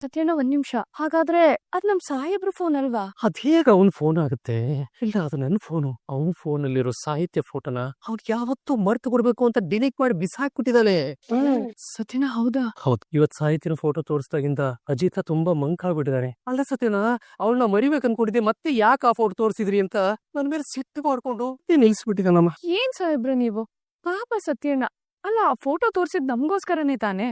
ಸತ್ಯಣ್ಣ ಒಂದ್ ನಿಮಿಷ. ಹಾಗಾದ್ರೆ ಅದ್ ನಮ್ ಸಾಹೇಬ್ರ ಫೋನ್ ಅಲ್ವಾ? ಅದೇಗ ಅವನ್ ಫೋನ್ ಆಗುತ್ತೆ? ಇಲ್ಲ, ಅದು ನನ್ನ ಫೋನು. ಅವನ್ ಫೋನ್ ಅಲ್ಲಿರೋ ಸಾಹಿತ್ಯ ಫೋಟೋನ ಅವ್ನ್ ಯಾವತ್ತೂ ಮರ್ತು ಕೊಡ್ಬೇಕು ಅಂತ ಡಿಲೀಟ್ ಮಾಡಿ ಬಿಸಾಕ್ಬಿಟ್ಟಿದ್ದಾಳೆ. ಸತ್ಯಣ್ಣ ಹೌದಾ? ಹೌದು, ಇವತ್ ಸಾಹಿತ್ಯನ ಫೋಟೋ ತೋರಿಸ್ದಾಗಿಂದ ಅಜಿತ ತುಂಬಾ ಮಂಕಾಗ್ಬಿಟ್ಟಿದ್ದಾರೆ. ಅಲ್ಲ ಸತ್ಯನ, ಅವಳನ್ನ ಮರಿಬೇಕು ಅನ್ಕೊಂಡಿದ್ದೆ, ಮತ್ತೆ ಯಾಕೆ ಆ ಫೋಟೋ ತೋರಿಸಿದ್ರಿ ಅಂತ ನನ್ ಮೇಲೆ ಸಿಟ್ಟು ಮಾಡ್ಕೊಂಡು ನಿಲ್ಸ್ಬಿಟ್ಟಿದ್ದಾನಮ್ಮ. ಏನ್ ಸಾಹೇಬ್ರ ನೀವು? ಪಾಪ ಸತ್ಯಣ್ಣ. ಅಲ್ಲ, ಆ ಫೋಟೋ ತೋರ್ಸಿದ್ ನಮ್ಗೋಸ್ಕರನೇ ತಾನೆ.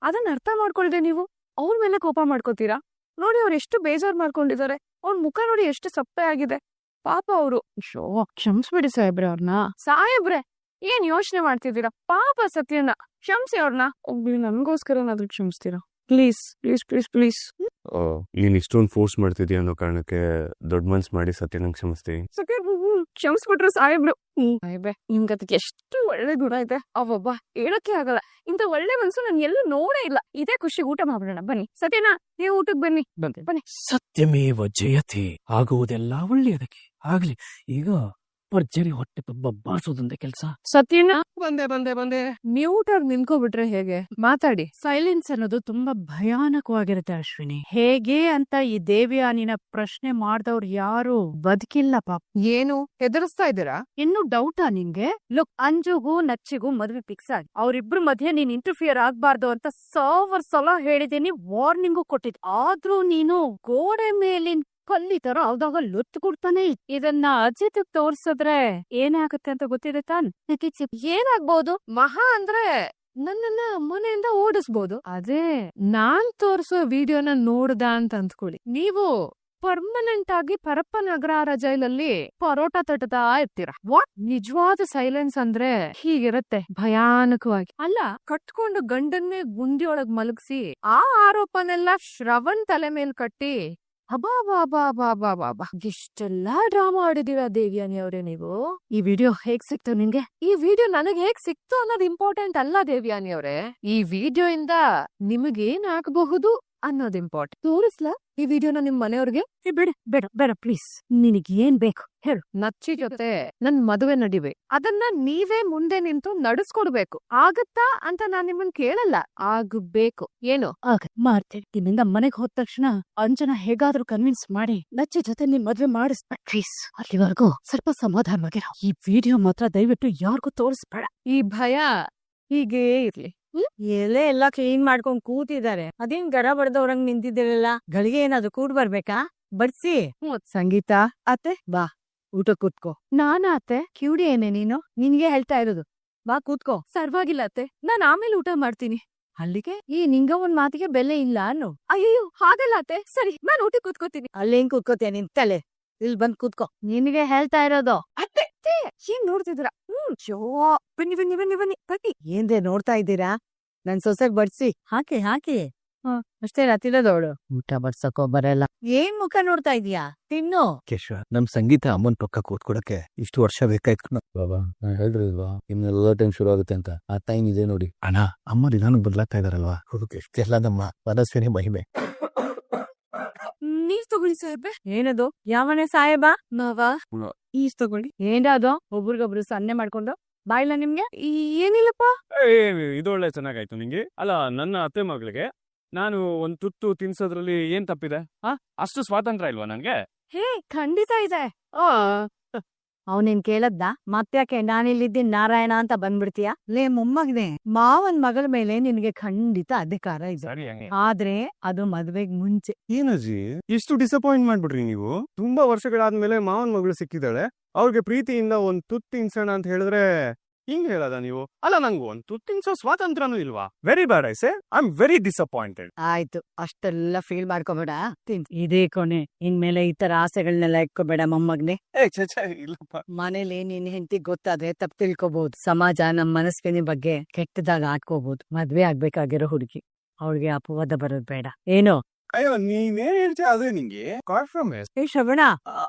ಅದನ್ನ ಅರ್ಥ ಮಾಡ್ಕೊಳ್ದೆ ನೀವು ಅವ್ರ ಮೇಲೆ ಕೋಪ ಮಾಡ್ಕೋತೀರಾ? ನೋಡಿ, ಅವ್ರು ಎಷ್ಟು ಬೇಜಾರ್ ಮಾಡ್ಕೊಂಡಿದ್ದಾರೆ. ಅವ್ರ ಮುಖ ನೋಡಿ ಎಷ್ಟು ಸಪ್ಪೆ ಆಗಿದೆ. ಪಾಪ ಅವರು. ಕ್ಷಮಿಸ್ಬಿಡಿ ಸಾಹೇಬ್ರೆ ಅವ್ರನ್ನ. ಸಾಹೇಬ್ರೆ, ಏನ್ ಯೋಚನೆ ಮಾಡ್ತಿದ್ದೀರಾ? ಪಾಪ ಸತ್ಯಣ್ಣ, ಕ್ಷಮಿಸಿ ಅವ್ರನ್ನ. ಒಬ್ಬ ನನ್ಗೋಸ್ಕರನಾದ್ರೂ ಕ್ಷಮಿಸ್ತೀರಾ? Please please please please. ನೀನ್ ಇಷ್ಟೊಂದು ಫೋರ್ಸ್ ಮಾಡ್ತಿದ್ಯಾ ಅನ್ನೋ ಕಾರಣಕ್ಕೆ ದೊಡ್ಡ ಮನ್ಸ್ ಮಾಡಿ ಸತ್ಯನಂಗ್ ಕ್ಷಮಿಸ್ತೀನಿ. ಕ್ಷಮಿಸ್ಬಿಟ್ರು ಸಾಹೇಬ್ರು. ಸಾಹೇಬ್ರೆ, ನಿಮ್ಗದಕ್ಕೆ ಎಷ್ಟು ಒಳ್ಳೆ ಗುಣ ಇದೆ. ಅವೊಬ್ಬ ಹೇಳಕ್ಕೆ ಆಗಲ್ಲ. ಇಂತ ಒಳ್ಳೆ ಮನ್ಸು ನಾನು ಎಲ್ಲೂ ನೋಡೇ ಇಲ್ಲ. ಇದೇ ಖುಷಿಗೆ ಊಟ ಮಾಡೋಣ ಬನ್ನಿ. ಸತ್ಯನಾ, ನೀವು ಊಟಕ್ಕೆ ಬನ್ನಿ. ಬನ್ನಿ. ಸತ್ಯಮೇವ ಜಯತೆ. ಆಗುವುದೆಲ್ಲ ಒಳ್ಳೆಯದಕ್ಕೆ ಆಗ್ಲಿ. ಈಗ ಭರ್ಜರಿ ಹೊಟ್ಟೆ ತುಂಬ ಬಾರಿಸೋದಂತೆ ಕೆಲಸ. ಸತ್ಯಣ್ಣ, ಬಂದೆ. ಮ್ಯೂಟ್ ಆಗಿ ನಿಂತ್ಕೊಬಿಟ್ರೆ ಹೇಗೆ? ಮಾತಾಡಿ. ಸೈಲೆನ್ಸ್ ಅನ್ನೋದು ತುಂಬಾ ಭಯಾನಕವಾಗಿರುತ್ತೆ ಅಶ್ವಿನಿ. ಹೇಗೆ ಅಂತ ಈ ದೇವ್ಯಾನಿನ ಪ್ರಶ್ನೆ ಮಾಡ್ದವ್ರು ಯಾರು ಬದುಕಿಲ್ಲ ಪಾಪ. ಏನು ಹೆದರ್ಸ್ತಾ ಇದ್ದೀರಾ? ಇನ್ನು ಡೌಟಾ ನಿಂಗೆ? ಲುಕ್, ಅಂಜುಗೂ ನಚ್ಚಿಗೂ ಮದ್ವೆ ಫಿಕ್ಸ್ ಆಗಿ ಅವ್ರಿಬ್ರು ಮಧ್ಯೆ ನೀನ್ ಇಂಟರ್ಫಿಯರ್ ಆಗ್ಬಾರ್ದು ಅಂತ 1000 ಸಲ ಹೇಳಿದೀನಿ, ವಾರ್ನಿಂಗು ಕೊಟ್ಟಿದ್. ಆದ್ರೂ ನೀನು ಗೋಡೆ ಮೇಲಿನ ಕಲ್ಲಿ ತರ ಅವ್ದಾಗ ಲೊತ್ತು ಕೊಡ್ತಾನೆ. ಇದನ್ನ ಅಜಿತ್ ತೋರ್ಸಿದ್ರೆ ಏನಾಗುತ್ತೆ ಅಂತ ಗೊತ್ತಿದೆ ತಾನ್? ಏನಾಗ್ಬೋದು? ಮಹಾ ಅಂದ್ರೆ ನನ್ನನ್ನ ಮನೆಯಿಂದ ಓಡಿಸ್ಬೋದು. ಅದೇ ನಾನ್ ತೋರ್ಸೋ ವಿಡಿಯೋನ ನೋಡ್ದ ಅಂತ ಅಂದ್ಕೊಳ್ಳಿ. ನೀವು ಪರ್ಮನೆಂಟ್ ಆಗಿ ಪರಪ್ಪನಗರ ಜೈಲಲ್ಲಿ ಪರೋಟ ತಟ್ಟತಾ ಇರ್ತೀರ. ವಾಟ್? ನಿಜವಾದ ಸೈಲೆನ್ಸ್ ಅಂದ್ರೆ ಹೀಗಿರತ್ತೆ, ಭಯಾನಕವಾಗಿ. ಅಲ್ಲ, ಕಟ್ಕೊಂಡು ಗಂಡನ್ನೇ ಗುಂಡಿಯೊಳಗ್ ಮಲಗಿಸಿ ಆ ಆರೋಪನೆಲ್ಲ ಶ್ರವಣ್ ತಲೆ ಮೇಲ್ ಕಟ್ಟಿ ಅಬಾಬಾಬಾಬಾಬಾಬಾ ಇಷ್ಟೆಲ್ಲಾ ಡ್ರಾಮಾ ಆಡಿದೀರಾ ದೇವ್ಯಾನಿ ಅವ್ರೆ ನೀವು. ಈ ವಿಡಿಯೋ ಹೇಗ್ ಸಿಕ್ತು ನಿಂಗೆ? ಈ ವಿಡಿಯೋ ನನಗೆ ಹೇಗ್ ಸಿಕ್ತು ಅನ್ನೋದು ಇಂಪಾರ್ಟೆಂಟ್ ಅಲ್ಲ ದೇವ್ಯಾನಿ ಅವ್ರೆ. ಈ ವಿಡಿಯೋ ಇಂದ ನಿಮಗೇನ್ ಆಗಬಹುದು ಅನ್ನೋದು ಇಂಪಾರ್ಟೆಂಟ್. ತೋರಿಸ್ಲಾ ಈ ವಿಡಿಯೋನ ನಿಮ್ ಮನೆಯವ್ರಿಗೆ? ಬೇಡ ಪ್ಲೀಸ್. ನಿನಗ್ ಏನ್ ಬೇಕು ಹೇಳು. ನಚ್ಚಿ ಜೊತೆ ನನ್ ಮದುವೆ ನಡಿವೆ, ಅದನ್ನ ನೀವೇ ಮುಂದೆ ನಿಂತು ನಡೆಸ್ಕೊಡ್ಬೇಕು. ಆಗತ್ತಾ ಅಂತ ನಾನ್ ನಿಮ್ಮನ್ ಕೇಳಲ್ಲ, ಆಗ್ಬೇಕು. ಏನು? ಮಾಡ್ತೇನೆ. ನಿಮ್ಮಿಂದ ಮನೆಗ್ ಹೋದ ತಕ್ಷಣ ಅಂಜನ ಹೇಗಾದ್ರೂ ಕನ್ವಿನ್ಸ್ ಮಾಡಿ ನಚ್ಚಿ ಜೊತೆ ನಿನ್ ಮದ್ವೆ ಮಾಡಿಸ್ಬೇಡ ಪ್ಲೀಸ್. ಅಲ್ಲಿವರೆಗೂ ಸ್ವಲ್ಪ ಸಮಾಧಾನವಾಗಿರೋ. ಈ ವಿಡಿಯೋ ಮಾತ್ರ ದಯವಿಟ್ಟು ಯಾರಿಗೂ ತೋರಿಸ್ಬೇಡ. ಈ ಭಯ ಹೀಗೇ ಇರ್ಲಿ. ಎಲೆ ಎಲ್ಲಾ ಕ್ಲೀನ್ ಮಾಡ್ಕೊಂಡ್ ಕೂತಿದ್ದಾರೆ. ಅದೇನ್ ಗರ ಬಡ್ದವ್ರಂಗ್ ನಿಂತಿದ್ದೀರಲ್ಲ, ಗಳಿಗೆ ಏನಾದ್ರು ಕೂಡ್ ಬರ್ಬೇಕಾ? ಬಡ್ಸಿ. ಸಂಗೀತ ಅತ್ತೆ, ಬಾ ಊಟ ಕೂತ್ಕೋ. ನಾನ ಅತ್ತೆ? ಕಿವುಡಿ ಏನೇ ನೀನು? ನಿನ್ಗೆ ಹೇಳ್ತಾ ಇರೋದು. ಬಾ ಕೂತ್ಕೋ. ಸರ್ವಾಗಿಲ್ಲ ಅತ್ತೆ, ನಾನ್ ಆಮೇಲೆ ಊಟ ಮಾಡ್ತೀನಿ. ಅಲ್ಲಿಗೆ ಈ ನಿಂಗ ಒಂದ್ ಮಾತಿಗೆ ಬೆಲೆ ಇಲ್ಲ ಅನ್ನು. ಅಯ್ಯೋ ಹಾಗಲ್ಲ ಅತ್ತೆ. ಸರಿ, ನಾನ್ ಊಟ ಕೂತ್ಕೋತೀನಿ. ಅಲ್ಲಿ ಹೆಂಗ್ ಕೂತ್ಕೋತೀಯ ನಿಂತಲೆ? ಇಲ್ಲಿ ಬಂದ್ ಕೂತ್ಕೋ. ನಿನ್ಗೆ ಹೇಳ್ತಾ ಇರೋದು. ಅತ್ತೆ ಏನ್ ನೋಡ್ತಿದ್ರ? ಬನ್ನಿ ಬನ್ನಿ ಬನ್ನಿ ಬನ್ನಿ ಬನ್ನಿ. ಏನ್ದೆ ನೋಡ್ತಾ ಇದ್ದೀರಾ? ನನ್ ಸೊಸೆಗ್ ಬಡ್ಸಿ. ಹಾಕಿ ಅಷ್ಟೇ ತಿನ್ನೋದವಳು. ಊಟ ಬಡ್ಸಕ್ಕೋ ಬರಲ್ಲ. ಏನ್ ಮುಖ ನೋಡ್ತಾ ಇದೀಯಾ? ತಿನ್ನು. ಕೇಶವ, ನಮ್ ಸಂಗೀತ ಅಮ್ಮನ್ ಪಕ್ಕ ಕೂತ್ಕೊಡಕ್ಕೆ ಇಷ್ಟು ವರ್ಷ ಬೇಕಾಯ್ತು. ಬಾಬಾ, ನಾನ್ ಹೇಳಿದ್ರಿಲ್ವಾ ಇಮ್ನೆಲ್ಲ ಟೈಮ್ ಶುರು ಆಗುತ್ತೆ ಅಂತ. ಆ ಟೈಮ್ ಇದೆ ನೋಡಿ. ಅಣ್ಣ, ಅಮ್ಮ ನಿಧಾನಕ್ಕೆ ಬದಲಾಗ್ತಾ ಇದಾರಲ್ವಾ, ಎಷ್ಟೆಲ್ಲ ನಮ್ಮ ಮನಸ್ವಿನಿ ಮಹಿಮೆ. ನೀವ್ ತಗೊಳ್ಳಿ ಸಾಹೇಬ್ರೆ. ಏನದು? ಯಾವನೇ ಸಾಹೇಬ? ನಾವ ಈಸ್ ತಗೊಳ್ಳಿ. ಏನಾದು? ಒಬ್ರಿಗೊಬ್ರು ಸನ್ನೆ ಮಾಡ್ಕೊಂಡು ಬಾಯಿಲ್ಲ ನಿಮ್ಗೆ? ಏನಿಲ್ಲಪ್ಪ. ಇದು ಒಳ್ಳೆ ಚೆನ್ನಾಗಾಯ್ತು ನಿಂಗೆ. ಅಲ್ಲ, ನನ್ನ ಅತ್ತೆ ಮಗಳಿಗೆ ನಾನು ಒಂದ್ ತುತ್ತು ತಿನ್ಸೋದ್ರಲ್ಲಿ ಏನ್ ತಪ್ಪಿದೆ? ಅಷ್ಟು ಸ್ವಾತಂತ್ರ್ಯ ಇಲ್ವಾ ನನ್ಗೆ? ಹೇ, ಖಂಡಿತ ಇದೆ. ಅವನೇನ್ ಕೇಳದ್ದ? ಮತ್ತ್ಯಾಕೆ ನಾನಿಲ್ಲಿದ್ದೀನಿ ನಾರಾಯಣ ಅಂತ ಬಂದ್ಬಿಡ್ತೀಯ? ಲೇ ಮೊಮ್ಮಗನೆ, ಮಾವನ್ ಮಗಳ ಮೇಲೆ ನಿನ್ಗೆ ಖಂಡಿತ ಅಧಿಕಾರ ಇದೆ. ಸರಿ, ಹಂಗೆ. ಆದ್ರೆ ಅದು ಮದ್ವೆಗ್ ಮುಂಚೆ. ಏನಜ್ಜಿ ಇಷ್ಟು ಡಿಸಪಾಯಿಂಟ್ ಮಾಡ್ಬಿಟ್ರಿ ನೀವು? ತುಂಬಾ ವರ್ಷಗಳಾದ್ಮೇಲೆ ಮಾವನ್ ಮಗಳು ಸಿಕ್ಕಿದ್ದಾಳೆ, ಅವ್ರಿಗೆ ಪ್ರೀತಿಯಿಂದ ಒಂದ್ ತುತ್ತು ತಿನ್ಸೋಣ ಅಂತ ಹೇಳಿದ್ರೆ ಹಿಂಗ್ ಹೇಳದ ನೀವು? ಅಲ್ಲ, ನಂಗು ಒಂದ್ ತುತ್ತು ತಿನ್ಸೋ ಸ್ವಾತಂತ್ರ್ಯನೂ ಇಲ್ವಾ? Very bad. I am very disappointed. ಆಯ್ತು, ಅಷ್ಟೆಲ್ಲ ಫೀಲ್ ಮಾಡ್ಕೋಬೇಡ. ಇದೇ ಕೊನೆ. ಇನ್ಮೇಲೆ ಈ ತರ ಆಸೆಗಳನ್ನೆಲ್ಲ ಇಟ್ಕೋಬೇಡ ಮೊಮ್ಮಗ್ನೆ. ಇಲ್ಲಪ್ಪ. ಮನೇಲಿ ನಿನ್ ಹೆಂಡತಿ ಗೊತ್ತಾದ್ರೆ ತಪ್ಪು ತಿಳ್ಕೊಬಹುದು. ಸಮಾಜ ನಮ್ ಮನಸ್ವಿನಿ ಬಗ್ಗೆ ಕೆಟ್ಟದಾಗ ಆಡ್ಕೋಬಹುದು. ಮದ್ವೆ ಆಗ್ಬೇಕಾಗಿರೋ ಹುಡುಗಿ, ಅವಳಿಗೆ ಅಪವಾದ ಬರೋದ್ ಬೇಡ. ಏನೋ? ಅಯ್ಯೋ, ನೀನೇನ್ ಹೇಳ್ತೀಯ ಅದೇ ನಿಂಗೆ ಕಾನ್ಫರ್ಮೇಸ್. ಏ ಶ್ರವಣ,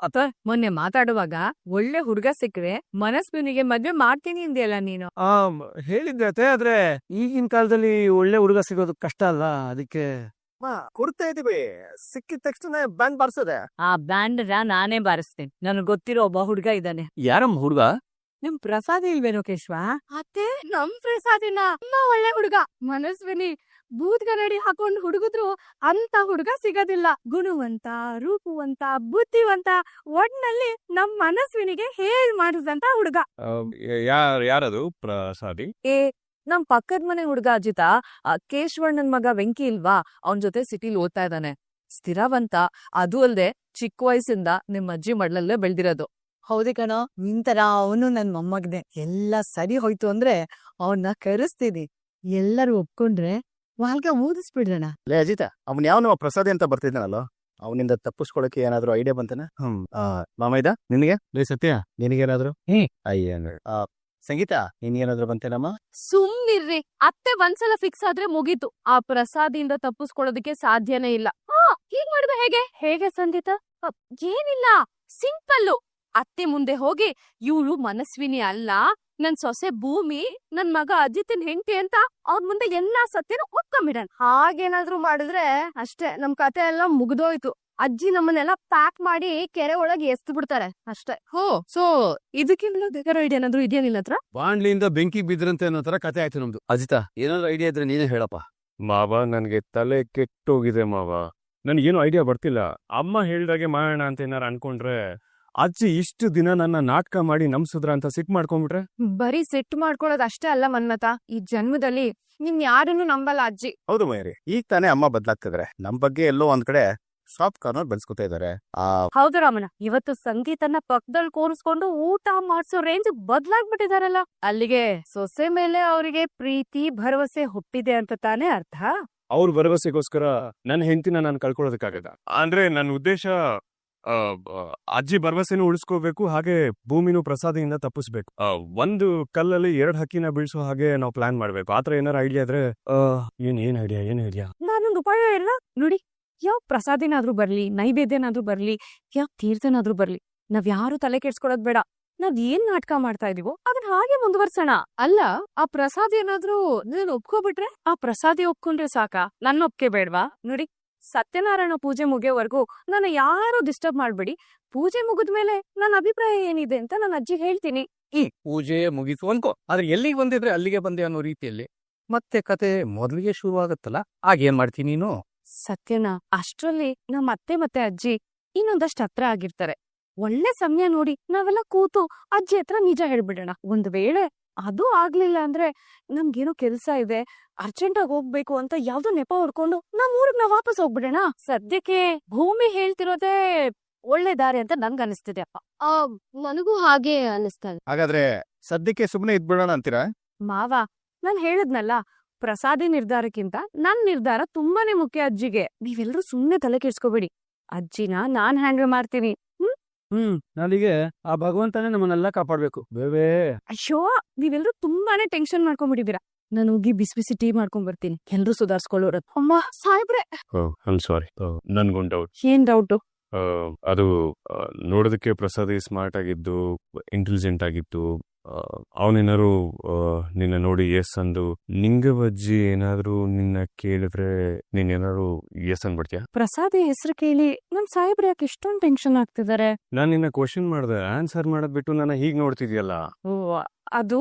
ಮೊನ್ನೆ ಮಾತಾಡುವಾಗ ಒಳ್ಳೆ ಹುಡುಗ ಸಿಕ್ಕ್ರೆ ಮನಸ್ವಿನಿಗೆ ಮದ್ವೆ ಮಾಡ್ತೀನಿ ಅಂದಿಯಲ್ಲ ನೀನು. ಹೇಳಿದ್ದೆ, ಆದ್ರೆ ಈಗಿನ ಕಾಲದಲ್ಲಿ ಒಳ್ಳೆ ಹುಡುಗ ಸಿಗೋದು ಕಷ್ಟ ಅಲ್ಲ, ಅದಕ್ಕೆ ಕೊಡ್ತಾ ಇದೀವಿ. ಸಿಕ್ಕಿದ ತಕ್ಷಣ ಬ್ಯಾಂಡ್ ಬಾರಿಸದೆ. ಆ ಬ್ಯಾಂಡ್ ನಾನೇ ಬಾರಿಸ್ತೀನಿ. ನನಗ್ ಗೊತ್ತಿರೋ ಒಬ್ಬ ಹುಡುಗ ಇದ್ದಾನೆ. ಯಾರಮ್ಮ ಹುಡುಗ? ನಿಮ್ ಪ್ರಸಾದ್ ಇಲ್ವೇನೋ ಕೇಶ್ವ? ಅತ್ತೆ, ನಮ್ ಪ್ರಸಾದಿನ ಒಳ್ಳೆ ಹುಡುಗ. ಮನಸ್ವಿನಿ ಭೂತ್ ಕನ್ನಡಿ ಹಾಕೊಂಡ್ ಹುಡುಗಿದ್ರು ಅಂತ ಹುಡುಗ ಸಿಗೋದಿಲ್ಲ. ಗುಣವಂತ, ರೂಪವಂತ, ಬುದ್ಧಿವಂತ, ಒಟ್ನಲ್ಲಿ ನಮ್ ಮನಸ್ವಿನಿಗೆ ಹೇಳ್ ಮಾಡಿದಂತ ಹುಡುಗ. ಯಾರದು ಪ್ರಸಾದಿ? ನಮ್ ಪಕ್ಕದ ಮನೆ ಹುಡುಗ ಅಜಿತ, ಕೇಶವಣ್ಣನ್ ಮಗ ವೆಂಕಿ ಇಲ್ವಾ, ಅವನ್ ಜೊತೆ ಸಿಟಿಲಿ ಓದ್ತಾ ಇದ್ದಾನೆ. ಸ್ಥಿರವಂತ, ಅದು ಅಲ್ದೆ ಚಿಕ್ಕ ವಯಸ್ಸಿಂದ ನಿಮ್ ಅಜ್ಜಿ ಮಡ್ಲಲ್ಲೇ ಬೆಳ್ದಿರೋದು. ಹೌದೇ ಕಣೋ, ನಿಂತರ ಅವನು ನನ್ ಮೊಮ್ಮಗನೆ. ಎಲ್ಲ ಸರಿ ಹೋಯ್ತು ಅಂದ್ರೆ ಅವನ್ನ ಕರೆಸ್ತೀನಿ. ಎಲ್ಲರೂ ಒಪ್ಕೊಂಡ್ರೆ ವಾಲ್ಗ ಓದಿಸ್ಬಿಡ್ರಣ. ಲೇ ಅಜಿತ, ಅವ್ನ್ ಯಾವನೋ ಪ್ರಸಾದಿ ಅಂತ ಬರ್ತಿದ್ದಾನಲ್ಲ, ಅವನಿಂದ ತಪ್ಪಿಸ್ಕೊಳಕ್ಕೆ ಏನಾದ್ರು ಐಡಿಯಾ ಬಂತನ? ಮಾಮೈದ ನಿನಗೆ? ಲೇ ಸತ್ಯ, ನಿನಗೇನಾದ್ರು? ಸಂಗೀತ, ನಿನ್ಗೇನಾದ್ರು ಬಂತೇನಮ್ಮ? ಸುಮ್ನಿರ್ರಿ, ಅತ್ತೆ ಒಂದ್ಸಲ ಫಿಕ್ಸ್ ಆದ್ರೆ ಮುಗೀತು. ಆ ಪ್ರಸಾದಿಯಿಂದ ತಪ್ಪಿಸ್ಕೊಳ್ಳೋದಕ್ಕೆ ಸಾಧ್ಯನೇ ಇಲ್ಲ. ಹೀಗ್ ಮಾಡಿದ್ರೆ ಹೇಗೆ? ಹೇಗೆ ಸಂಗೀತ? ಏನಿಲ್ಲ, ಸಿಂಪಲ್ಲು. ಅತ್ತೆ ಮುಂದೆ ಹೋಗಿ ಇವಳು ಮನಸ್ವಿನಿ ಅಲ್ಲ, ನನ್ ಸೊಸೆ ಭೂಮಿ, ನನ್ ಮಗ ಅಜಿತನ್ ಹೆಂಡತಿ ಅಂತ ಅವ್ರ ಮುಂದೆ ಎಲ್ಲಾ ಸತ್ಯನ ಒಪ್ಕೊಂಬಿಡಣ. ಹಾಗೇನಾದ್ರೂ ಮಾಡಿದ್ರೆ ಅಷ್ಟೇ, ನಮ್ ಕತೆ ಎಲ್ಲ ಮುಗ್ದೋಯ್ತು. ಅಜ್ಜಿ ನಮ್ಮನ್ನೆಲ್ಲ ಪ್ಯಾಕ್ ಮಾಡಿ ಕೆರೆ ಒಳಗೆ ಎಸ್ದು ಬಿಡ್ತಾರೆ ಅಷ್ಟೇ. ಹೋ, ಸೊ ಇದಕ್ಕಿಂತ ಬೇರೆ ಐಡಿಯಾ ಏನಾದ್ರು ಇದೆಯಾ ನಿನ್ನ ಹತ್ರ? ಬಾಂಡ್ಲಿಯಿಂದ ಬೆಂಕಿ ಬಿದ್ರಂತೆ ಅನ್ನೋ ತರ ಕತೆ ಆಯ್ತು ನಮ್ದು. ಅಜಿತ, ಏನಾದ್ರು ಐಡಿಯಾ ಇದ್ರೆ ನೀನೇ ಹೇಳಪ್ಪ. ಮಾವ, ನನ್ಗೆ ತಲೆ ಕೆಟ್ಟೋಗಿದೆ ಮಾವ. ನನ್ಗೇನು ಐಡಿಯಾ ಬರ್ತಿಲ್ಲ. ಅಮ್ಮ ಹೇಳ್ದಾಗೆ ಮಾಡೋಣ ಅಂತ ಏನಾರು ಅನ್ಕೊಂಡ್ರೆ, ಅಜ್ಜಿ ಇಷ್ಟು ದಿನ ನನ್ನ ನಾಟಕ ಮಾಡಿ ನಮ್ಸುದ್ರ ಅಂತ ಸಿಟ್ ಮಾಡ್ಕೊಂಡ್ಬಿಟ್ರೆ? ಬರೀ ಸೆಟ್ ಮಾಡ್ಕೊಳ್ಳೋದ್ ಅಷ್ಟೇ ಅಲ್ಲ ಮನ್ಮತ, ಈ ಜನ್ಮದಲ್ಲಿ ನಿನ್ ಯಾರನ್ನು ನಂಬಲ್ಲ ಅಜ್ಜಿ. ಹೌದು ಮೈರಿ, ಈಗ ತಾನೇ ಅಮ್ಮ ಬದ್ಲಾಗ್ತಿದ್ರೆ. ನಮ್ ಬಗ್ಗೆ ಎಲ್ಲೋ ಒಂದ್ ಕಡೆ ಸಾಫ್ಟ್ ಕಾರ್ನರ್ ಬೆಳೆಸ್ಕೊತಾ ಇದಾರೆ. ಹೌದು ರಾಮಣ್ಣ, ಇವತ್ತು ಸಂಗೀತನ ಪಕ್ಕದಲ್ಲಿ ಕೂರಿಸ್ಕೊಂಡು ಊಟ ಮಾಡ್ಸೋ ರೇಂಜ್ ಬದ್ಲಾಗ್ಬಿಟ್ಟಿದಾರಲ್ಲ. ಅಲ್ಲಿಗೆ ಸೊಸೆ ಮೇಲೆ ಅವರಿಗೆ ಪ್ರೀತಿ ಭರವಸೆ ಹುಟ್ಟಿದೆ ಅಂತ ತಾನೇ ಅರ್ಥ. ಅವ್ರ ಭರವಸೆಗೋಸ್ಕರ ನನ್ನ ಹೆಂಡತಿನ ನಾನು ಕಳ್ಕೊಳ್ಳೋದಕ್ಕಾಗದ. ಅಂದ್ರೆ ನನ್ನ ಉದ್ದೇಶ ಅಜ್ಜಿ ಭರವಸೆನೂ ಉಳಿಸ್ಕೋಬೇಕು, ಹಾಗೆ ಭೂಮಿನೂ ಪ್ರಸಾದಿಯಿಂದ ತಪ್ಪಿಸ್ಬೇಕು. ಒಂದು ಕಲ್ಲಲ್ಲಿ 2 ಹಕ್ಕಿನ ಬೀಳ್ಸೋ ಹಾಗೆ ನಾವು ಪ್ಲಾನ್ ಮಾಡ್ಬೇಕು. ಆತರ ಏನಾರ ಐಡಿಯಾ ಇದ್ರೆ ಏನ್ ಐಡಿಯಾ? ನಾನೊಂದು ಉಪಾಯ ಇಲ್ಲ ನೋಡಿ. ಯಾವ ಪ್ರಸಾದಿನಾದ್ರೂ ಬರ್ಲಿ, ನೈವೇದ್ಯನಾದ್ರೂ ಬರ್ಲಿ, ಯಾವ ತೀರ್ಥನಾದ್ರೂ ಬರ್ಲಿ, ನಾವ್ ಯಾರು ತಲೆ ಕೆಡ್ಸ್ಕೊಳೋದ್ ಬೇಡ. ನಾವ್ ಏನ್ ನಾಟಕ ಮಾಡ್ತಾ ಇದೀವೋ ಅದನ್ನ ಹಾಗೆ ಮುಂದುವರ್ಸೋಣ. ಅಲ್ಲ, ಆ ಪ್ರಸಾದ್ ಏನಾದ್ರೂ ನೀನ್ ಒಪ್ಕೊಬಿಟ್ರೆ? ಆ ಪ್ರಸಾದಿ ಒಪ್ಕೊಂಡ್ರೆ ಸಾಕ, ನನ್ನ ಒಪ್ಕೆ ಬೇಡ್ವಾ? ನೋಡಿ, ಸತ್ಯನಾರಾಯಣ ಪೂಜೆ ಮುಗಿಯೋವರೆಗೂ ನನ್ನ ಯಾರು ಡಿಸ್ಟರ್ಬ್ ಮಾಡ್ಬೇಡಿ. ಪೂಜೆ ಮುಗಿದ್ಮೇಲೆ ನನ್ನ ಅಭಿಪ್ರಾಯ ಏನಿದೆ ಅಂತ ನನ್ನ ಅಜ್ಜಿಗೆ ಹೇಳ್ತೀನಿ. ಪೂಜೆ ಮುಗೀತು ಅನ್ಕೋ, ಆದ್ರೆ ಎಲ್ಲಿಗೆ ಬಂದಿದ್ರೆ ಅಲ್ಲಿಗೆ ಬಂದೆ ಅನ್ನೋ ರೀತಿಯಲ್ಲಿ ಮತ್ತೆ ಕತೆ ಮೊದಲಿಗೆ ಶುರು ಆಗತ್ತಲ್ಲ, ಆಗೇನ್ ಮಾಡ್ತೀನಿ ನೀನು? ಸತ್ಯನ ಅಷ್ಟ್ರಲ್ಲಿ ನಮ್ಮ ಅತ್ತೆ ಮತ್ತೆ ಅಜ್ಜಿ ಇನ್ನೊಂದಷ್ಟು ಹತ್ರ ಆಗಿರ್ತಾರೆ. ಒಳ್ಳೆ ಸಮಯ ನೋಡಿ ನಾವೆಲ್ಲ ಕೂತು ಅಜ್ಜಿ ಹತ್ರ ನಿಜ ಹೇಳ್ಬಿಡೋಣ. ಒಂದ್ ವೇಳೆ ಅದು ಆಗ್ಲಿಲ್ಲ ಅಂದ್ರೆ, ನಮ್ಗೇನೋ ಕೆಲ್ಸ ಇದೆ, ಅರ್ಜೆಂಟ್ ಆಗಿ ಹೋಗ್ಬೇಕು ಅಂತ ಯಾವ್ದೋ ನೆಪ ಹೊಡ್ಕೊಂಡು ನಮ್ ಊರಿಗೆ ನಾವ್ ವಾಪಸ್ ಹೋಗ್ಬಿಡೋಣ. ಸದ್ಯಕ್ಕೆ ಭೂಮಿ ಹೇಳ್ತಿರೋದೇ ಒಳ್ಳೆ ದಾರಿ ಅಂತ ನನ್ಗ ಅನಿಸ್ತಿದೆ ಅಪ್ಪ. ನನಗೂ ಹಾಗೆ ಅನಿಸ್ತದೆ. ಹಾಗಾದ್ರೆ ಸದ್ಯಕ್ಕೆ ಸುಮ್ನೆ ಇದ್ಬಿಡೋಣ ಅಂತೀರಾ? ಮಾವ, ನಾನ್ ಹೇಳಿದ್ನಲ್ಲ, ಪ್ರಸಾದಿ ನಿರ್ಧಾರಕ್ಕಿಂತ ನನ್ ನಿರ್ಧಾರ ತುಂಬಾನೇ ಮುಖ್ಯ ಅಜ್ಜಿಗೆ. ನೀವೆಲ್ಲರೂ ಸುಮ್ನೆ ತಲೆ ಕೆಡ್ಸ್ಕೋಬೇಡಿ. ಅಜ್ಜಿನ ನಾನ್ ಹ್ಯಾಂಡಲ್ ಮಾಡ್ತೀನಿ. ನಾಲಿಗೆ ಆ ಭಗವಂತನೇ ನಮ್ಮನ್ನೆಲ್ಲ ಕಾಪಾಡ್ಬೇಕು. ಬೇವೇ ಅಯ್ಯೋ, ನೀವೆಲ್ಲರೂ ತುಂಬಾನೇ ಟೆನ್ಷನ್ ಮಾಡ್ಕೊಂಡ್ಬಿಟ್ಟಿದೀರಾ. ನಾನು ಹೋಗಿ ಬಿಸಿ ಬಿಸಿ ಟೀ ಮಾಡ್ಕೊಂಡ್ ಬರ್ತೀನಿ, ಎಲ್ರೂ ಸುಧಾರ್ಸ್ಕೊಳ್ಳೋರು. ಅಮ್ಮ ಸಾಯ್ಬ್ರೆ. ಸಾರಿ, ನನ್ಗೊಂದು ಡೌಟ್. ಏನ್ ಡೌಟು? ಅದು ನೋಡೋದಕ್ಕೆ ಪ್ರಸಾದಿ ಸ್ಮಾರ್ಟ್ ಆಗಿದ್ದು, ಇಂಟೆಲಿಜೆಂಟ್ ಆಗಿತ್ತು. ಅವನೇನಾರು ನಿನ್ನ ನೋಡಿ ಎಸ್ ಅಂದು, ನಿಂಗವಜ್ಜಿ ಏನಾದ್ರು ನಿನ್ನ ಕೇಳಿದ್ರೆ ನೀನೇನಾದ್ರು ಎಸ್ ಅನ್ಬಿಡ್ತೀಯ? ಪ್ರಸಾದಿ ಹೆಸರು ಕೇಳಿ ನಮ್ ಸಾಹೇಬ್ರೆ ಯಾಕೆ ಇಷ್ಟೊಂದು ಟೆನ್ಷನ್ ಆಗ್ತಿದ್ದಾರೆ? ನಾನ್ ನಿನ್ನ ಕ್ವಶನ್ ಮಾಡ್ದೆ, ಆನ್ಸರ್ ಮಾಡೋದ್ ಬಿಟ್ಟು ನನ್ನ ಹೀಗ್ ನೋಡ್ತಿದ್ಯಲ್ಲ. ಅದು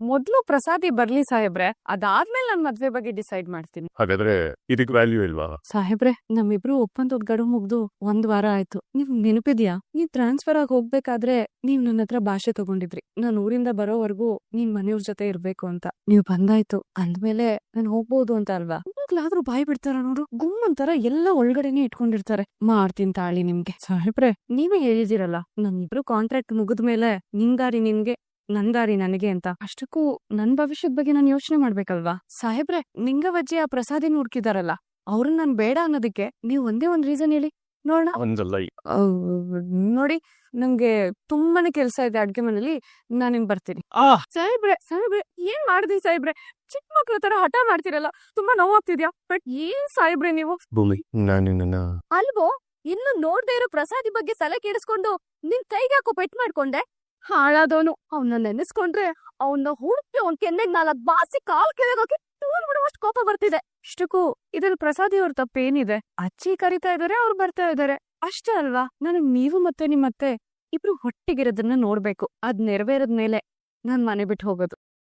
ಮೊದ್ಲು ಪ್ರಸಾದಿ ಬರ್ಲಿ ಸಾಹೇಬ್ರೆ, ಅದಾದ್ಮೇಲೆ ನನ್ ಮದ್ವೆ ಬಗ್ಗೆ ಡಿಸೈಡ್ ಮಾಡ್ತೀನಿ. ಹಾಗಾದ್ರೆ ಇದಕ್ ವ್ಯಾಲ್ಯೂ ಇಲ್ವಾ? ಸಾಹೇಬ್ರೆ, ನಮ್ಮಿಬ್ರು ಒಪ್ಪಂದದ ಗಡುವು ಮುಗ್ದು 1 ವಾರ ಆಯ್ತು. ನೀವ್ ನೆನಪಿದ್ಯಾ? ನೀವ್ ಟ್ರಾನ್ಸ್ಫರ್ ಆಗಿ ಹೋಗ್ಬೇಕಾದ್ರೆ ನೀವ್ ನನ್ನ ಹತ್ರ ಭಾಷೆ ತಗೊಂಡಿದ್ರಿ, ನಾನ್ ಊರಿಂದ ಬರೋವರೆಗೂ ನೀನ್ ಮನೆಯವ್ರ ಜೊತೆ ಇರ್ಬೇಕು ಅಂತ. ನೀವ್ ಬಂದಾಯ್ತು ಅಂದ್ಮೇಲೆ ನಾನ್ ಹೋಗ್ಬೋದು ಅಂತ ಅಲ್ವಾ? ಹೋಗ್ಲಾದ್ರೂ ಬಾಯಿ ಬಿಡ್ತಾರ ನೋಡು, ಗುಮ್ಮಂತರ ಎಲ್ಲ ಒಳಗಡೆನೆ ಇಟ್ಕೊಂಡಿರ್ತಾರೆ. ಮಾಡ್ತೀನಿ ತಾಳಿ ನಿಮ್ಗೆ. ಸಾಹೇಬ್ರೆ, ನೀವೇ ಹೇಳಿದಿರಲ್ಲ, ನಮ್ಮಿಬ್ರು ಕಾಂಟ್ರಾಕ್ಟ್ ಮುಗಿದ್ಮೇಲೆ ನಿನ್ ದಾರಿ ನಿನ್ಗೆ, ನನ್ ದಾರಿ ನನಗೆ ಅಂತ. ಅಷ್ಟಕ್ಕೂ ನನ್ ಭವಿಷ್ಯದ ಬಗ್ಗೆ ನಾನು ಯೋಚನೆ ಮಾಡ್ಬೇಕಲ್ವಾ? ಸಾಹೇಬ್ರೆ, ನಿಂಗವಜ್ಜಿ ಆ ಪ್ರಸಾದಿ ಹುಡ್ಕಿದಾರಲ್ಲ, ಅವ್ರನ್ನ ನಾನ್ ಬೇಡ ಅನ್ನೋದಕ್ಕೆ ನೀವ್ ಒಂದೇ ಒಂದ್ ರೀಸನ್ ಹೇಳಿ ನೋಡೋಣ. ಒಂದಲ್ಲ, ನೋಡಿ, ನಂಗೆ ತುಂಬಾನೇ ಕೆಲ್ಸ ಇದೆ ಅಡ್ಗೆ ಮನೇಲಿ, ನಾನಿನ್ ಬರ್ತೀನಿ. ಸಾಹೇಬ್ರೆ, ಏನ್ ಮಾಡಿದ್ರಿ ಸಾಹೇಬ್ರೆ? ಚಿಕ್ಕ ಮಕ್ಳ ತರ ಹಠ ಮಾಡ್ತಿರಲ್ಲ, ತುಂಬಾ ನೋವಾಗ್ತಿದ್ಯಾ? ಬಟ್ ಏನ್ ಸಾಹೇಬ್ರೆ ನೀವು? ಭೂಮಿ, ನಾನು ಅಲ್ವೋ, ಇನ್ನು ನೋಡ್ದೇ ಇರೋ ಪ್ರಸಾದಿ ಬಗ್ಗೆ ತಲೆ ಕೆಡಿಸ್ಕೊಂಡು ನಿನ್ ಕೈಗೆ ಹಾಕೋ ಪೆಟ್ ಮಾಡ್ಕೊಂಡೆ. ಹಾಳಾದವನು, ಅವನ್ನ ನೆನೆಸ್ಕೊಂಡ್ರೆ ಅವನ್ನ ಹುಡುಕಿ ಅವ್ನ ಕೆನ್ನೆಗ್ 4 ಬಾಸಿ ಕಾಲ್ ಕೆಳಗೋಗಿ ತೂರ್ ಬಿಡುವಷ್ಟು ಕೋಪ ಬರ್ತಿದೆ. ಇಷ್ಟಕ್ಕೂ ಇದ್ರಲ್ಲಿ ಪ್ರಸಾದಿ ಅವ್ರ ತಪ್ಪೇನಿದೆ? ಅಜ್ಜಿ ಕರಿತಾ ಇದಾರೆ, ಅವ್ರು ಬರ್ತಾ ಇದಾರೆ, ಅಷ್ಟೇ ಅಲ್ವಾ? ನನಗ್ ನೀವು ಮತ್ತೆ ನಿಮ್ಮತ್ತೆ ಇಬ್ರು ಹೊಟ್ಟಿಗಿರೋದನ್ನ ನೋಡ್ಬೇಕು. ಅದ್ ನೆರವೇರದ್ಮೇಲೆ ನಾನ್ ಮನೆ ಬಿಟ್ಟು ಹೋಗೋದು.